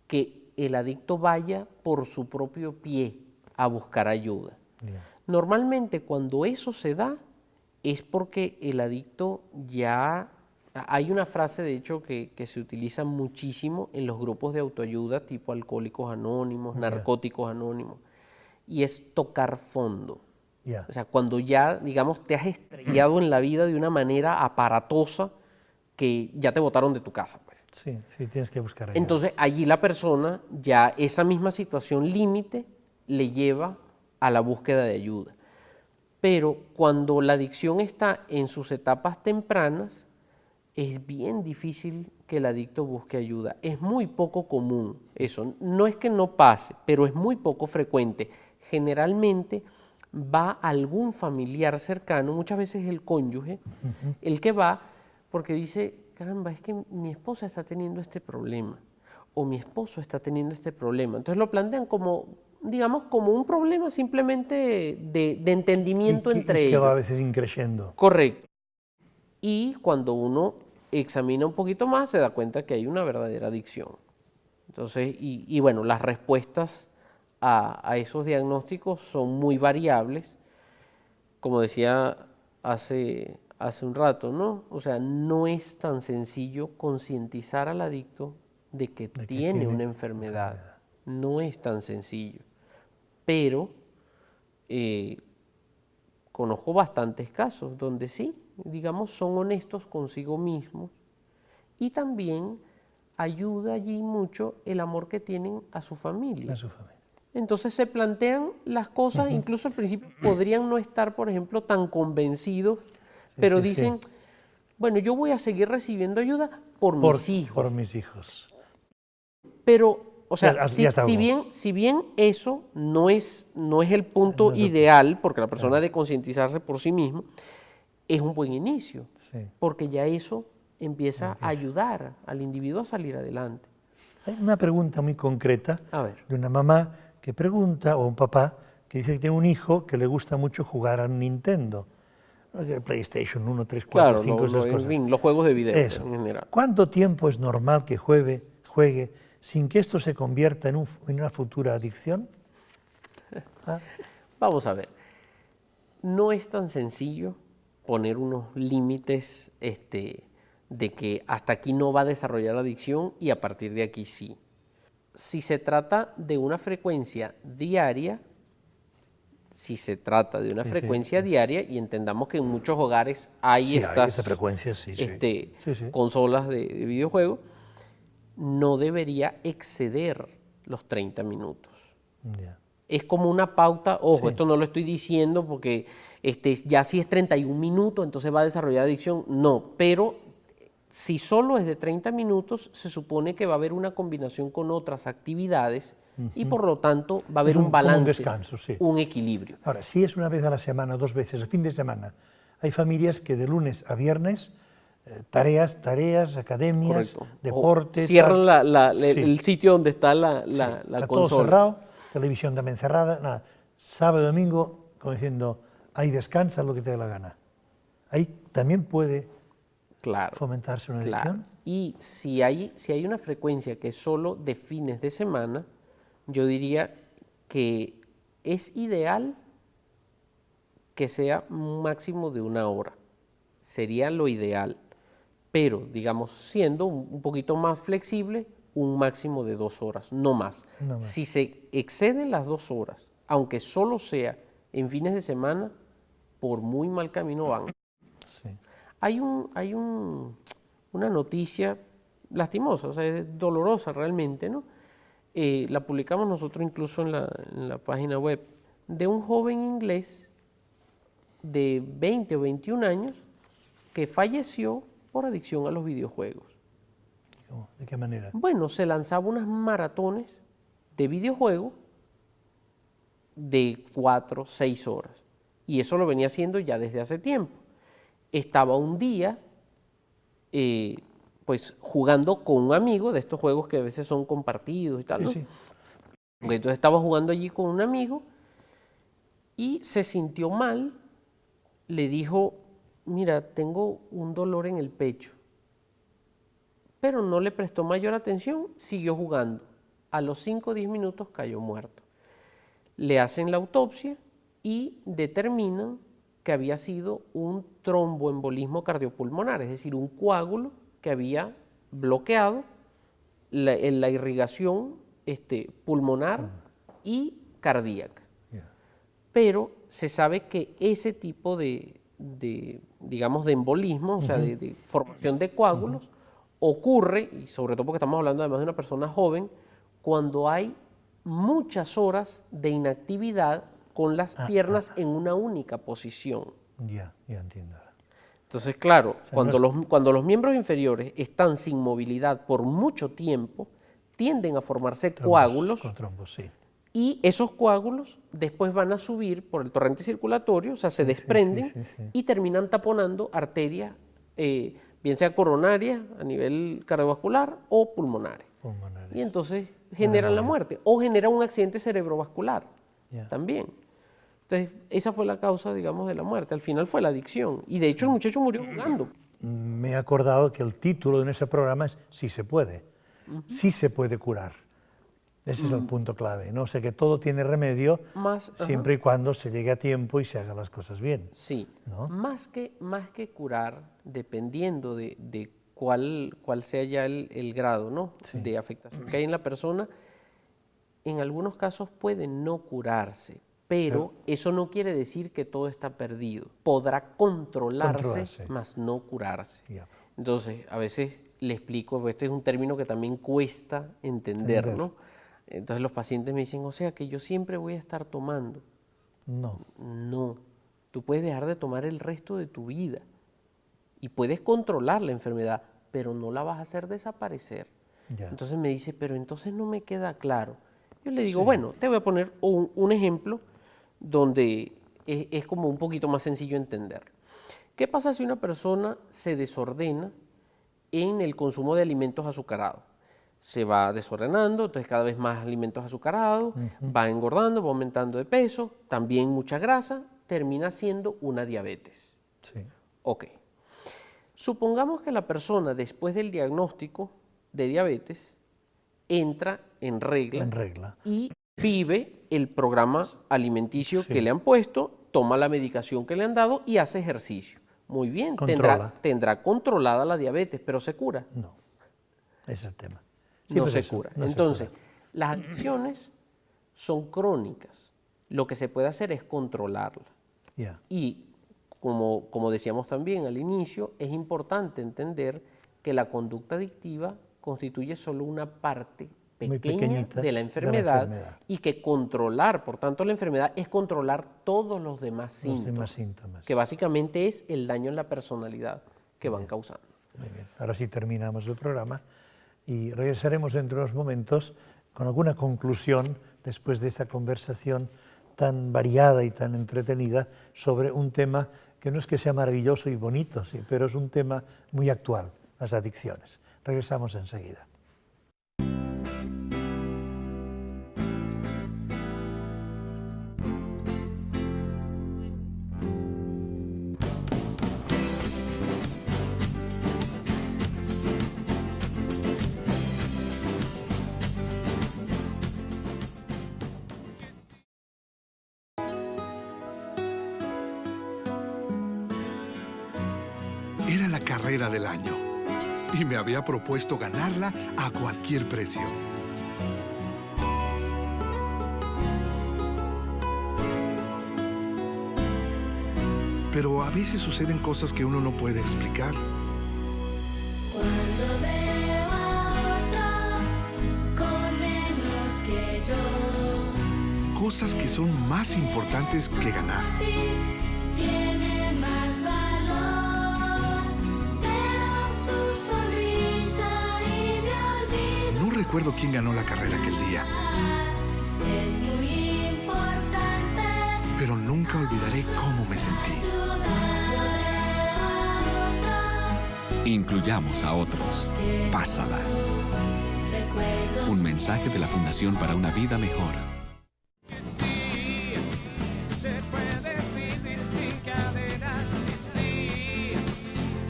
que el adicto vaya por su propio pie a buscar ayuda. Ya. Normalmente cuando eso se da es porque el adicto ya... Hay una frase, de hecho, que se utiliza muchísimo en los grupos de autoayuda, tipo Alcohólicos Anónimos, Narcóticos Anónimos, y es tocar fondo. Ya. O sea, cuando ya, digamos, te has estrellado en la vida de una manera aparatosa que ya te botaron de tu casa, pues. Sí, tienes que buscar ayuda. Entonces, allí la persona, ya esa misma situación límite, le lleva a la búsqueda de ayuda. Pero cuando la adicción está en sus etapas tempranas, es bien difícil que el adicto busque ayuda. Es muy poco común eso. No es que no pase, pero es muy poco frecuente. Generalmente va algún familiar cercano, muchas veces el cónyuge, el que va porque dice, caramba, es que mi esposa está teniendo este problema o mi esposo está teniendo este problema. Entonces lo plantean como, digamos, como un problema simplemente de entendimiento entre que ellos. va a veces increciendo. Correcto. Y cuando uno examina un poquito más, se da cuenta que hay una verdadera adicción. Entonces, y bueno, las respuestas a esos diagnósticos son muy variables. Como decía hace un rato, ¿no? O sea, no es tan sencillo concientizar al adicto de que tiene una enfermedad. No es tan sencillo. Pero conozco bastantes casos donde sí, digamos, son honestos consigo mismos y también ayuda allí mucho el amor que tienen a su familia. A su familia. Entonces se plantean las cosas, incluso al principio podrían no estar, por ejemplo, tan convencidos, pero sí, dicen, bueno, yo voy a seguir recibiendo ayuda por mis hijos. Por mis hijos. Pero, o sea, Ya está si bien eso no es el punto ideal, porque la persona debe concientizarse por sí mismo, es un buen inicio, Sí. porque ya eso empieza a ayudar al individuo a salir adelante. Hay una pregunta muy concreta A ver. de una mamá que pregunta, o un papá, que dice que tiene un hijo que le gusta mucho jugar al Nintendo. PlayStation 1, 3, 4, 5, esas en cosas. fin, los juegos de video Eso. en general. ¿Cuánto tiempo es normal que juegue sin que esto se convierta en una futura adicción? ¿Ah? Vamos a ver, no es tan sencillo poner unos límites de que hasta aquí no va a desarrollar adicción y a partir de aquí sí. Si se trata de una frecuencia diaria, diaria, y entendamos que en muchos hogares hay Sí, estas esa frecuencia, sí. consolas de videojuegos, no debería exceder los 30 minutos. Ya. Es como una pauta, ojo, Sí. esto no lo estoy diciendo porque ya si es 31 minutos, entonces va a desarrollar adicción. No, pero si solo es de 30 minutos, se supone que va a haber una combinación con otras actividades y por lo tanto va a haber Es un como balance, un descanso, sí. un equilibrio. Ahora, si es una vez a la semana, 2 veces, el fin de semana, hay familias que de lunes a viernes, tareas, academias, Correcto. deporte... O cierran Sí. el sitio donde está la Está todo consola. cerrado, televisión también cerrada, nada. Sábado y domingo, como diciendo, ahí descansa lo que te dé la gana. Ahí también puede Claro. fomentarse una Claro. adicción. Y si hay una frecuencia que es solo de fines de semana, yo diría que es ideal que sea un máximo de 1 hora. Sería lo ideal. Pero, digamos, siendo un poquito más flexible, un máximo de 2 horas, no más. No más. Si se exceden las 2 horas, aunque solo sea en fines de semana, por muy mal camino van. Sí. Hay una noticia lastimosa, o sea, es dolorosa realmente, ¿no? La publicamos nosotros incluso en la página web, de un joven inglés de 20 o 21 años que falleció por adicción a los videojuegos. ¿Cómo? ¿De qué manera? Bueno, se lanzaba unas maratones de videojuegos de 4 o 6 horas. Y eso lo venía haciendo ya desde hace tiempo. Estaba un día, pues, jugando con un amigo de estos juegos que a veces son compartidos y tal, ¿no? Sí. Entonces estaba jugando allí con un amigo y se sintió mal. Le dijo, mira, tengo un dolor en el pecho. Pero no le prestó mayor atención, siguió jugando. A los 5 o 10 minutos cayó muerto. Le hacen la autopsia y determinan que había sido un tromboembolismo cardiopulmonar, es decir, un coágulo que había bloqueado la irrigación pulmonar y cardíaca. Ya. Pero se sabe que ese tipo digamos, de embolismo, o sea, de formación de coágulos, ocurre, y sobre todo porque estamos hablando además de una persona joven, cuando hay muchas horas de inactividad con las piernas en una única posición. Ya entiendo. Entonces, claro, sea, cuando los miembros inferiores están sin movilidad por mucho tiempo, tienden a formarse coágulos Con trombos, sí. y esos coágulos después van a subir por el torrente circulatorio, o sea, se desprenden sí. y terminan taponando arterias, bien sea coronarias a nivel cardiovascular o pulmonares. Pulmonares. Y entonces generan la muerte o generan un accidente cerebrovascular Ya. también. Entonces, esa fue la causa, digamos, de la muerte. Al final fue la adicción. Y de hecho el muchacho murió jugando. Me he acordado que el título de ese programa es Sí se puede. Sí se puede curar. Ese es el punto clave, ¿no? O sea que todo tiene remedio siempre y cuando se llegue a tiempo y se hagan las cosas bien. Sí, ¿no? más que curar, dependiendo de cuál sea ya el grado, ¿no? Sí. De afectación que hay en la persona, en algunos casos puede no curarse, pero eso no quiere decir que todo está perdido. Podrá controlarse, mas no curarse. Ya. Entonces, a veces le explico, porque este es un término que también cuesta entender, ¿no? Entonces los pacientes me dicen, o sea, que yo siempre voy a estar tomando. No. No, tú puedes dejar de tomar el resto de tu vida y puedes controlar la enfermedad, pero no la vas a hacer desaparecer. Ya. Entonces me dice, pero entonces no me queda claro. Yo le digo, bueno, te voy a poner un ejemplo donde es como un poquito más sencillo entender. ¿Qué pasa si una persona se desordena en el consumo de alimentos azucarados? Se va desordenando, entonces cada vez más alimentos azucarados, va engordando, va aumentando de peso, también mucha grasa, termina siendo una diabetes. Sí. Ok. Supongamos que la persona después del diagnóstico de diabetes entra en regla, y vive el programa alimenticio que le han puesto, toma la medicación que le han dado y hace ejercicio. Muy bien, tendrá controlada la diabetes, pero ¿se cura? No, ese es el tema. No se cura. Entonces, las adicciones son crónicas. Lo que se puede hacer es controlarla. Y como decíamos también al inicio, es importante entender que la conducta adictiva constituye solo una parte pequeña de la enfermedad y que controlar, por tanto, la enfermedad es controlar todos los demás síntomas, que básicamente es el daño en la personalidad que van causando. Muy bien. Ahora sí terminamos el programa y regresaremos dentro de unos momentos con alguna conclusión después de esta conversación tan variada y tan entretenida sobre un tema que no es que sea maravilloso y bonito, sí, pero es un tema muy actual, las adicciones. Regresamos enseguida. Era la carrera del año y me había propuesto ganarla a cualquier precio. Pero a veces suceden cosas que uno no puede explicar. Cuando veo a otros con menos que yo, Cosas que son más importantes que ganar. tiene más valor. Veo su sonrisa y me olvido. No recuerdo quién ganó la carrera aquel día, Es muy importante. pero nunca olvidaré cómo me sentí. Incluyamos a otros. Pásala. Un mensaje de la Fundación para una Vida Mejor. Sí, se puede vivir sin cadenas. Sí,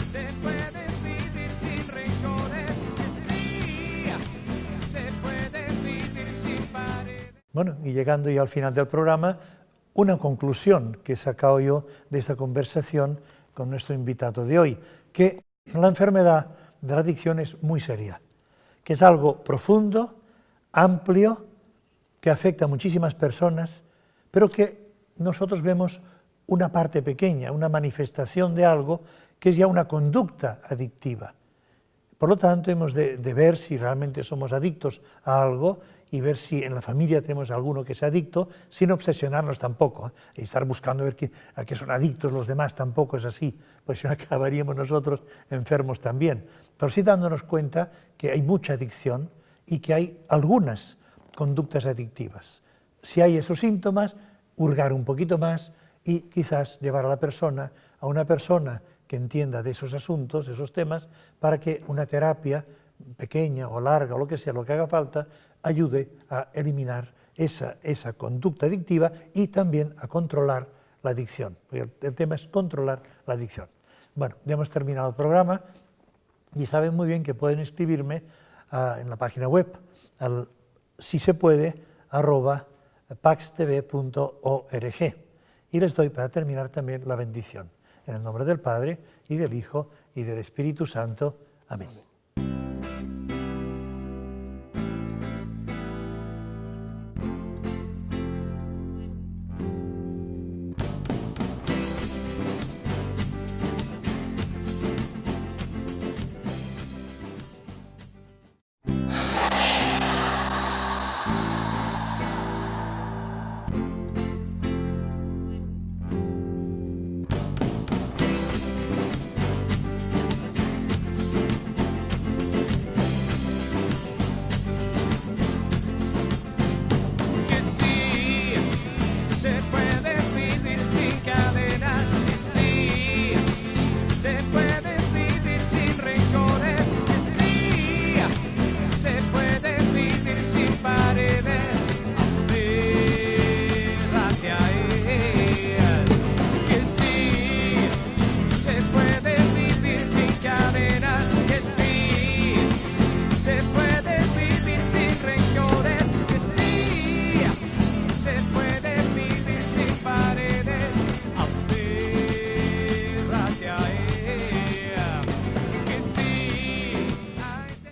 se puede vivir sin rencores. Sí, se puede vivir sin paredes. Bueno, y llegando ya al final del programa, una conclusión que he sacado yo de esta conversación con nuestro invitado de hoy, que la enfermedad de la adicción es muy seria, que es algo profundo, amplio, que afecta a muchísimas personas, pero que nosotros vemos una parte pequeña, una manifestación de algo que es ya una conducta adictiva. Por lo tanto, hemos de ver si realmente somos adictos a algo y ver si en la familia tenemos alguno que es adicto, sin obsesionarnos tampoco, y estar buscando ver a qué son adictos los demás, tampoco es así, pues si no acabaríamos nosotros enfermos también. Pero sí dándonos cuenta que hay mucha adicción y que hay algunas conductas adictivas. Si hay esos síntomas, hurgar un poquito más y quizás llevar a la persona, a una persona que entienda de esos asuntos, de esos temas, para que una terapia pequeña o larga o lo que sea, lo que haga falta, ayude a eliminar esa conducta adictiva y también a controlar la adicción. El tema es controlar la adicción. Bueno, ya hemos terminado el programa y saben muy bien que pueden escribirme en la página web al @paxtv.org y les doy para terminar también la bendición. En el nombre del Padre, y del Hijo, y del Espíritu Santo. Amén.